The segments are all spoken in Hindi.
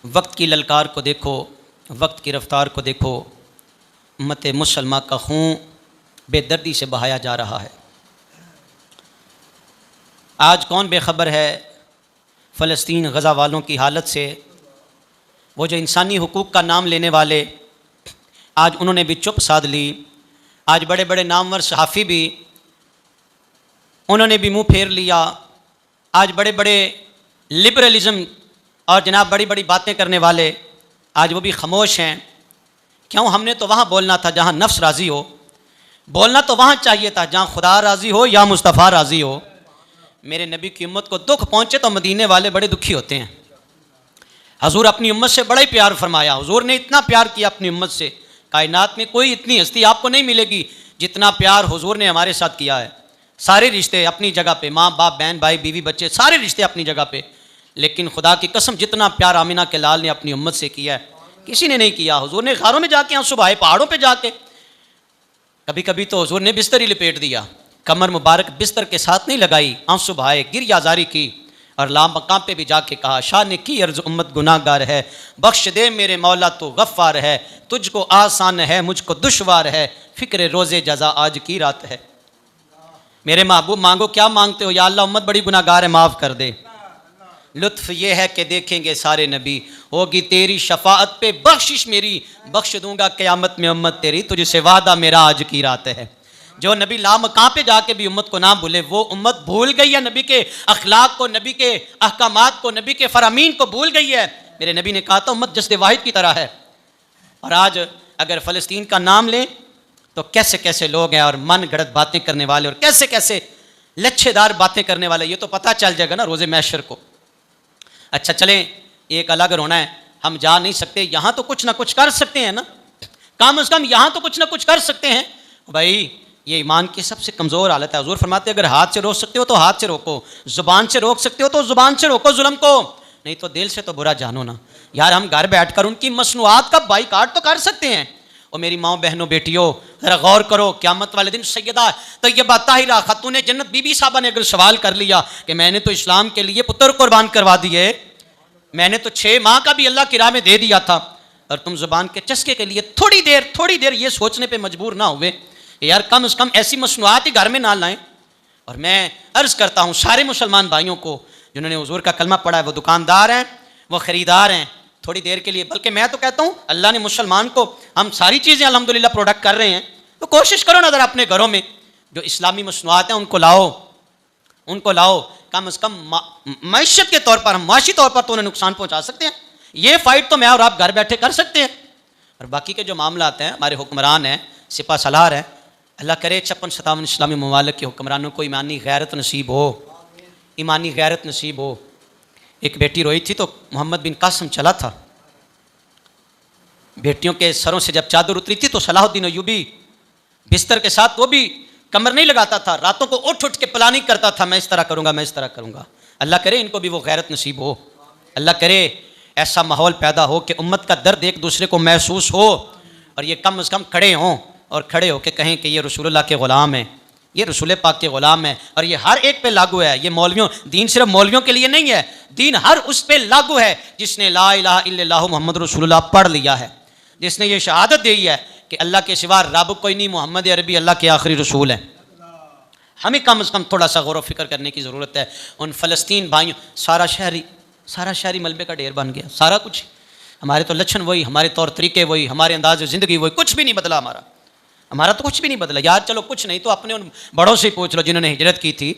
वक्त की ललकार को देखो, वक्त की रफ्तार को देखो। उम्मत मुसलमा का खून बेदर्दी से बहाया जा रहा है। आज कौन बेखबर है फ़लस्तीन गज़ा वालों की हालत से? वो जो इंसानी हुकूक़ का नाम लेने वाले, आज उन्होंने भी चुप साध ली। आज बड़े बड़े नामवर सहाफ़ी भी, उन्होंने भी मुँह फेर लिया। आज बड़े बड़े लिबरलिज़म और जनाब बड़ी बड़ी बातें करने वाले, आज वो भी खामोश हैं। क्यों? हमने तो वहाँ बोलना था जहाँ नफ्स राज़ी हो, बोलना तो वहाँ चाहिए था जहाँ खुदा राज़ी हो या मुस्तफ़ा राज़ी हो। मेरे नबी की उम्मत को दुख पहुँचे तो मदीने वाले बड़े दुखी होते हैं। हजूर अपनी उम्मत से बड़ा ही प्यार फरमाया। हुजूर ने इतना प्यार किया अपनी उम्मत से, कायनात में कोई इतनी हस्ती आपको नहीं मिलेगी जितना प्यार हुजूर ने हमारे साथ किया है। सारे रिश्ते अपनी जगह पे, माँ बाप बहन भाई बीवी बच्चे सारे रिश्ते अपनी जगह पे, लेकिन खुदा की कसम जितना प्यार आमिना के लाल ने अपनी उम्मत से किया है किसी ने नहीं किया। हुजूर ने गारों में जाके आंसू बहाए, पहाड़ों पे जाके, कभी कभी तो हुजूर ने बिस्तर ही लपेट दिया, कमर मुबारक बिस्तर के साथ नहीं लगाई, आंसू बहाए, गिरियाजारी की और लामकाम पे भी जाके कहा, शाह ने की अर्ज उम्मत गुनाहगार है, बख्श दे मेरे मौला तो गफ्फार है, तुझको आसान है मुझको दुश्वार है, फिक्र रोज़े जज़ा आज की रात है। मेरे महबूब मांगो क्या मांगते हो? या अल्लाह उम्मत बड़ी गुनाहगार है, माफ़ कर दे। लुत्फ़ ये है कि देखेंगे सारे नबी, होगी तेरी शफाअत पे बख्शिश मेरी, बख्श दूंगा क़यामत में उम्मत तेरी, तुझसे वादा मेरा आज की रात है। जो नबी लामकां पे जाके भी उम्मत को ना भूले, वो उम्मत भूल गई है नबी के अखलाक को, नबी के अहकामात को, नबी के फरामीन को भूल गई है। मेरे नबी ने कहा था उम्मत जस्द वाहिद की तरह है। और आज अगर फ़लस्तीन का नाम लें तो कैसे कैसे लोग हैं और मन गढ़ंत बातें करने वाले और कैसे कैसे लच्छेदार बातें करने वाले, ये तो पता चल जाएगा ना रोज़े महशर को। अच्छा चलें, एक अलग रोना है, हम जा नहीं सकते, यहाँ तो कुछ ना कुछ कर सकते हैं ना, कम से कम यहाँ तो कुछ ना कुछ कर सकते हैं। भाई ये ईमान की सबसे कमज़ोर हालत है। हुजूर फरमाते अगर हाथ से रोक सकते हो तो हाथ से रोको, ज़ुबान से रोक सकते हो तो ज़ुबान से रोको जुल्म को, नहीं तो दिल से तो बुरा जानो ना। यार हम घर बैठकर उनकी मसनूआत का बाइकाट तो कर सकते हैं। और मेरी माओ बहनों बेटियों ज़रा गौर करो, क़यामत वाले दिन सैयदा तैयबा ताहिरा खातून जन्नत बीबी साहबा ने अगर सवाल कर लिया कि मैंने तो इस्लाम के लिए पुत्र कुर्बान करवा दिए, मैंने तो 6 माह का भी अल्लाह की राह में दे दिया था, और तुम ज़ुबान के चस्के के लिए थोड़ी देर ये सोचने पर मजबूर ना हुए यार कम से कम ऐसी मसनूआत ही घर में ना लाएं। और मैं अर्ज़ करता हूँ सारे मुसलमान भाइयों को जिन्होंने हुजूर का कलमा पढ़ा है, वो दुकानदार हैं, वो ख़रीदार हैं, थोड़ी देर के लिए, बल्कि मैं तो कहता हूँ अल्लाह ने मुसलमान को, हम सारी चीज़ें अल्हम्दुलिल्लाह प्रोडक्ट कर रहे हैं, तो कोशिश करो ना ज़रा अपने घरों में जो इस्लामी मसनूआत हैं उनको लाओ। कम से कम मईशत के तौर पर, हम माशी तौर पर तो उन्हें नुकसान पहुँचा सकते हैं। ये फ़ाइट तो मैं और आप घर बैठे कर सकते हैं। और बाकी के जो मामला हैं, हमारे हुक्मरान हैं, सिपा सलार हैं, अल्लाह करे 56-57 इस्लामी ममालिक के हुक्मरानों को ईमानी गैरत नसीब हो, ईमानी गैरत नसीब हो। एक बेटी रोई थी तो मोहम्मद बिन कासिम चला था, बेटियों के सरों से जब चादर उतरी थी तो सलाहुद्दीन अय्यूबी बिस्तर के साथ, वो भी कमर नहीं लगाता था, रातों को उठ के प्लानिंग करता था, मैं इस तरह करूँगा, मैं इस तरह करूँगा। अल्लाह करे इनको भी वो गैरत नसीब हो। अल्लाह करे ऐसा माहौल पैदा हो कि उम्मत का दर्द एक दूसरे को महसूस हो और ये कम से कम खड़े हों और खड़े होकर कहें कि ये रसूलुल्लाह के ग़ुलाम हैं, ये रसूल पाक के ग़ुलाम हैं। और ये हर एक पे लागू है, ये मौलवियों, दीन सिर्फ मौलवियों के लिए नहीं है, दीन हर उस पे लागू है जिसने ला इलाहा इल्लल्लाहु मुहम्मद रसूलुल्लाह पढ़ लिया है, जिसने ये शहादत दी है कि अल्लाह के सिवा रब कोई नहीं, मोहम्मद अरबी अल्लाह के आखिरी रसूल हैं। हमें कम से कम थोड़ा सा गौर व फिक्र करने की ज़रूरत है। उन फ़लस्तीन भाइयों, सारा शहरी मलबे का ढेर बन गया, सारा कुछ, हमारे तो लक्षण वही, हमारे तौर तरीके वही, हमारे अंदाज ज़िंदगी वही, कुछ भी नहीं बदला हमारा तो कुछ भी नहीं बदला। यार चलो कुछ नहीं तो अपने उन बड़ों से पूछ लो जिन्होंने हिजरत की थी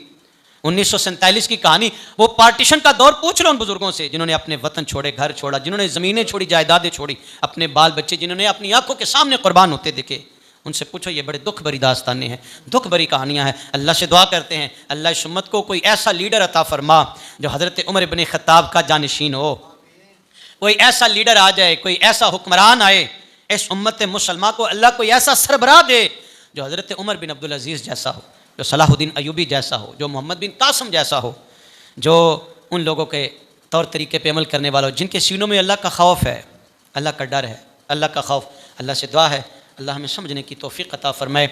1947 की कहानी, वो पार्टीशन का दौर पूछ लो उन बुजुर्गों से जिन्होंने अपने वतन छोड़े, घर छोड़ा, जिन्होंने ज़मीनें छोड़ी, जायदादें छोड़ी, अपने बाल बच्चे जिन्होंने अपनी आंखों के सामने कुर्बान होते देखे, उनसे पूछो। ये बड़े दुख भरी दास्तानें हैं, दुख भरी कहानियाँ हैं। अल्लाह से दुआ करते हैं अल्लाह इस उम्मत को कोई ऐसा लीडर अता फरमा जो हज़रत उमर इब्न ख़त्ताब का जानशीन हो, कोई ऐसा लीडर आ जाए, कोई ऐसा हुक्मरान आए इस उम्मत मुसलमान को, अल्लाह कोई ऐसा सरबराह दे जो हज़रत उमर बिन अब्दुल अज़ीज़ जैसा हो, जो सलाहुद्दीन अय्यूबी जैसा हो, जो मोहम्मद बिन कासिम जैसा हो, जो उन लोगों के तौर तरीके पे अमल करने वाला हो, जिनके सीनों में अल्लाह का खौफ है, अल्लाह का डर है, अल्लाह का खौफ। अल्लाह से दुआ है अल्लाह हमें समझने की तौफीक अता फरमाए।